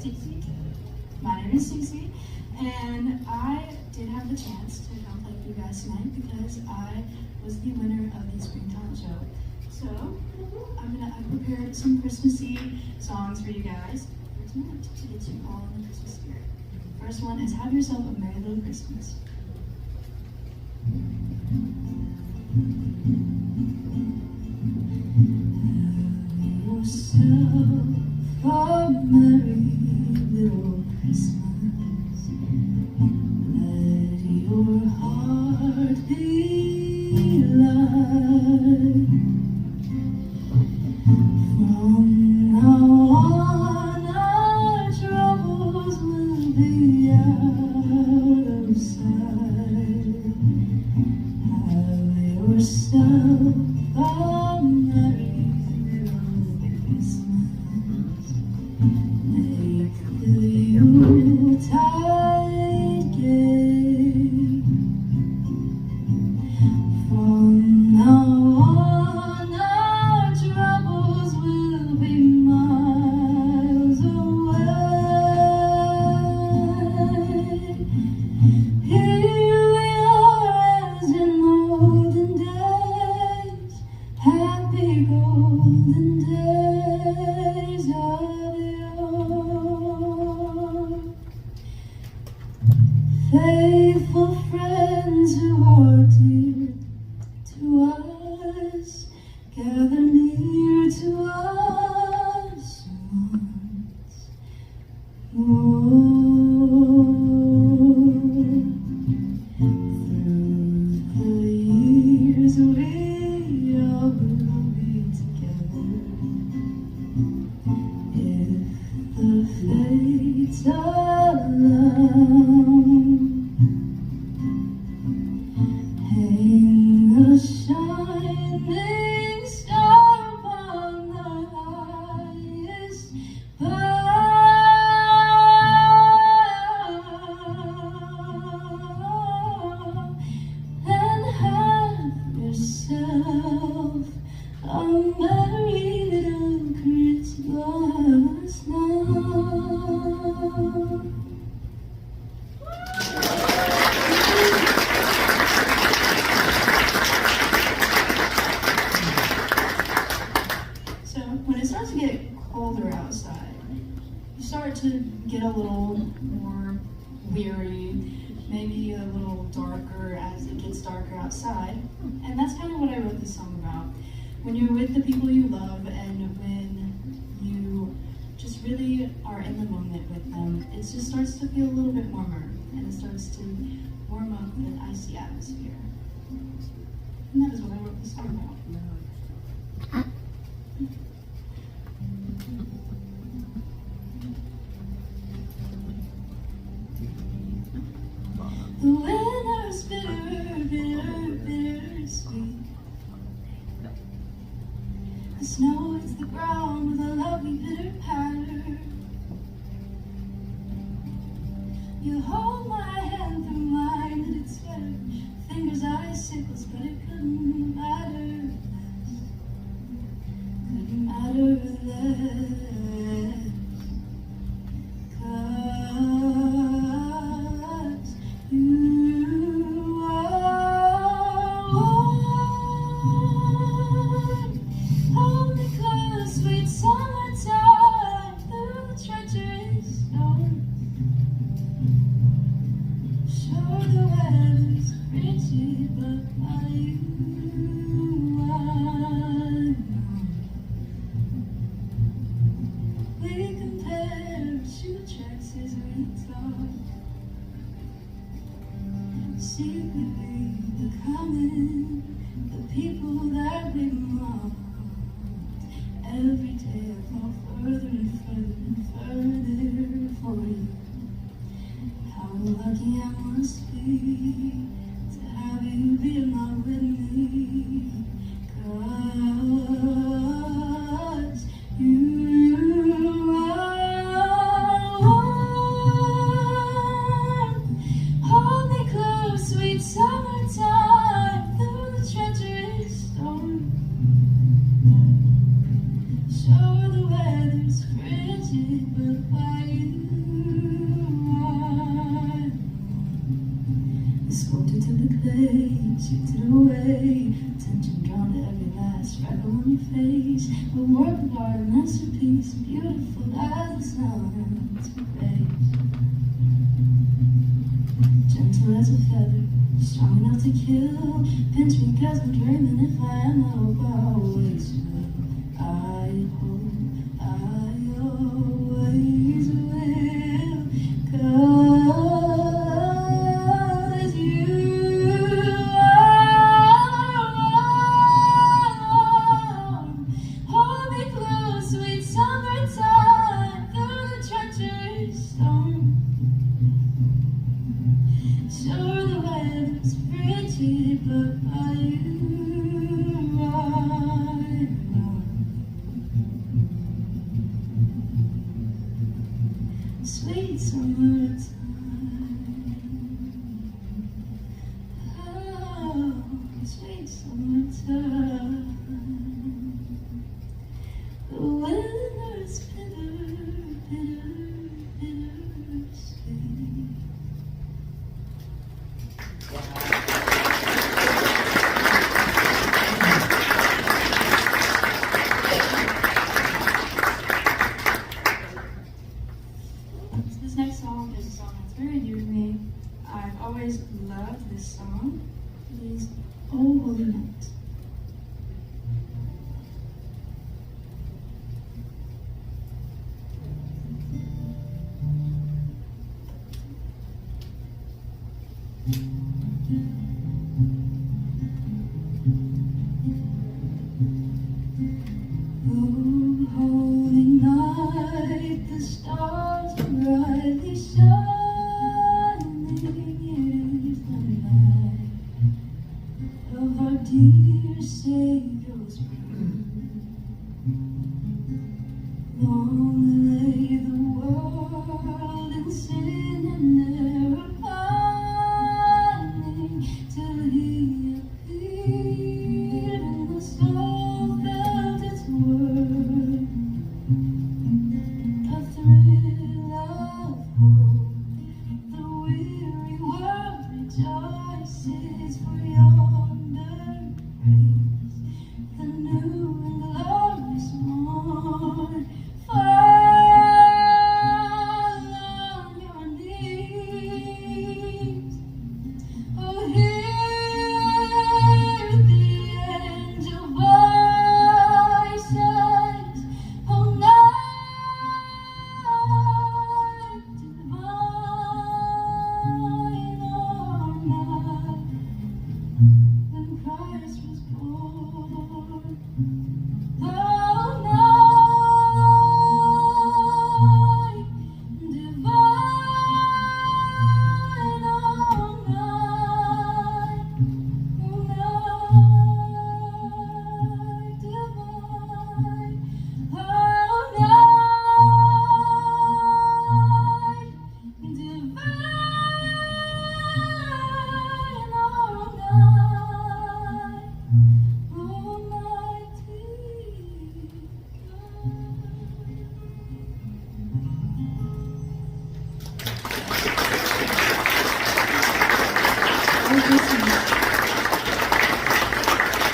Ceci. My name is Ceci, and I did have the chance to come play for you guys tonight because I was the winner of the Springtime Show. So I prepared some Christmassy songs for you guys for tonight to get you all in the Christmas spirit. First one is "Have Yourself a Merry Little Christmas." Have yourself a merry little Christmas. Let your heart be light. From now on, our troubles will be out of sight. Have yourself a merry little Christmas. Make the Yuletide gay. From now on, our troubles will be miles away. Here we are as in olden days, happy golden days of yore. Faithful friends who are dear to us, gather near to us once more. Through the years we all will be together, if the fates allow. Hang a shining star upon the highest bough, and have yourself a merry little Christmas now. So when it starts to get colder outside, you start to get a little more weary, maybe a little darker as it gets darker outside. And that's kind of what I wrote this song about. When you're with the people you love and when you just really are in the moment with them, it just starts to feel a little bit warmer and it starts to warm up the icy atmosphere. And that is what I wrote this song about. The winter's bitter, bitter, bitter sweet. The snow hits the ground with a lovely bitter patter. You hold my hand through mine and it's sweater. Fingers icicles, but it couldn't matter less. Couldn't matter less. 'Cause you are warm. Hold me close, sweet summertime, through the treacherous storm. swept it away. Attention drawn to every last freckle on your face. A work of art, a masterpiece, beautiful as the sun's rays. Gentle as a feather, strong enough to kill. Pinch me 'cause I'm dreaming. If I am, I hope I always will. I hope I always will. 'Cause you are. Hold me close, sweet summertime, through the treacherous storm. Sure, the weather's frigid, but by you I'm warm. Sweet summertime, oh, sweet summertime. The weather's bitter, bitter, bitter sweet. This next song is a song that's very dear to me. I've always loved this song. It is Oh Holy Night. Oh, holy night, the stars are brightly shining. Is the night of our dear Savior's birth. Long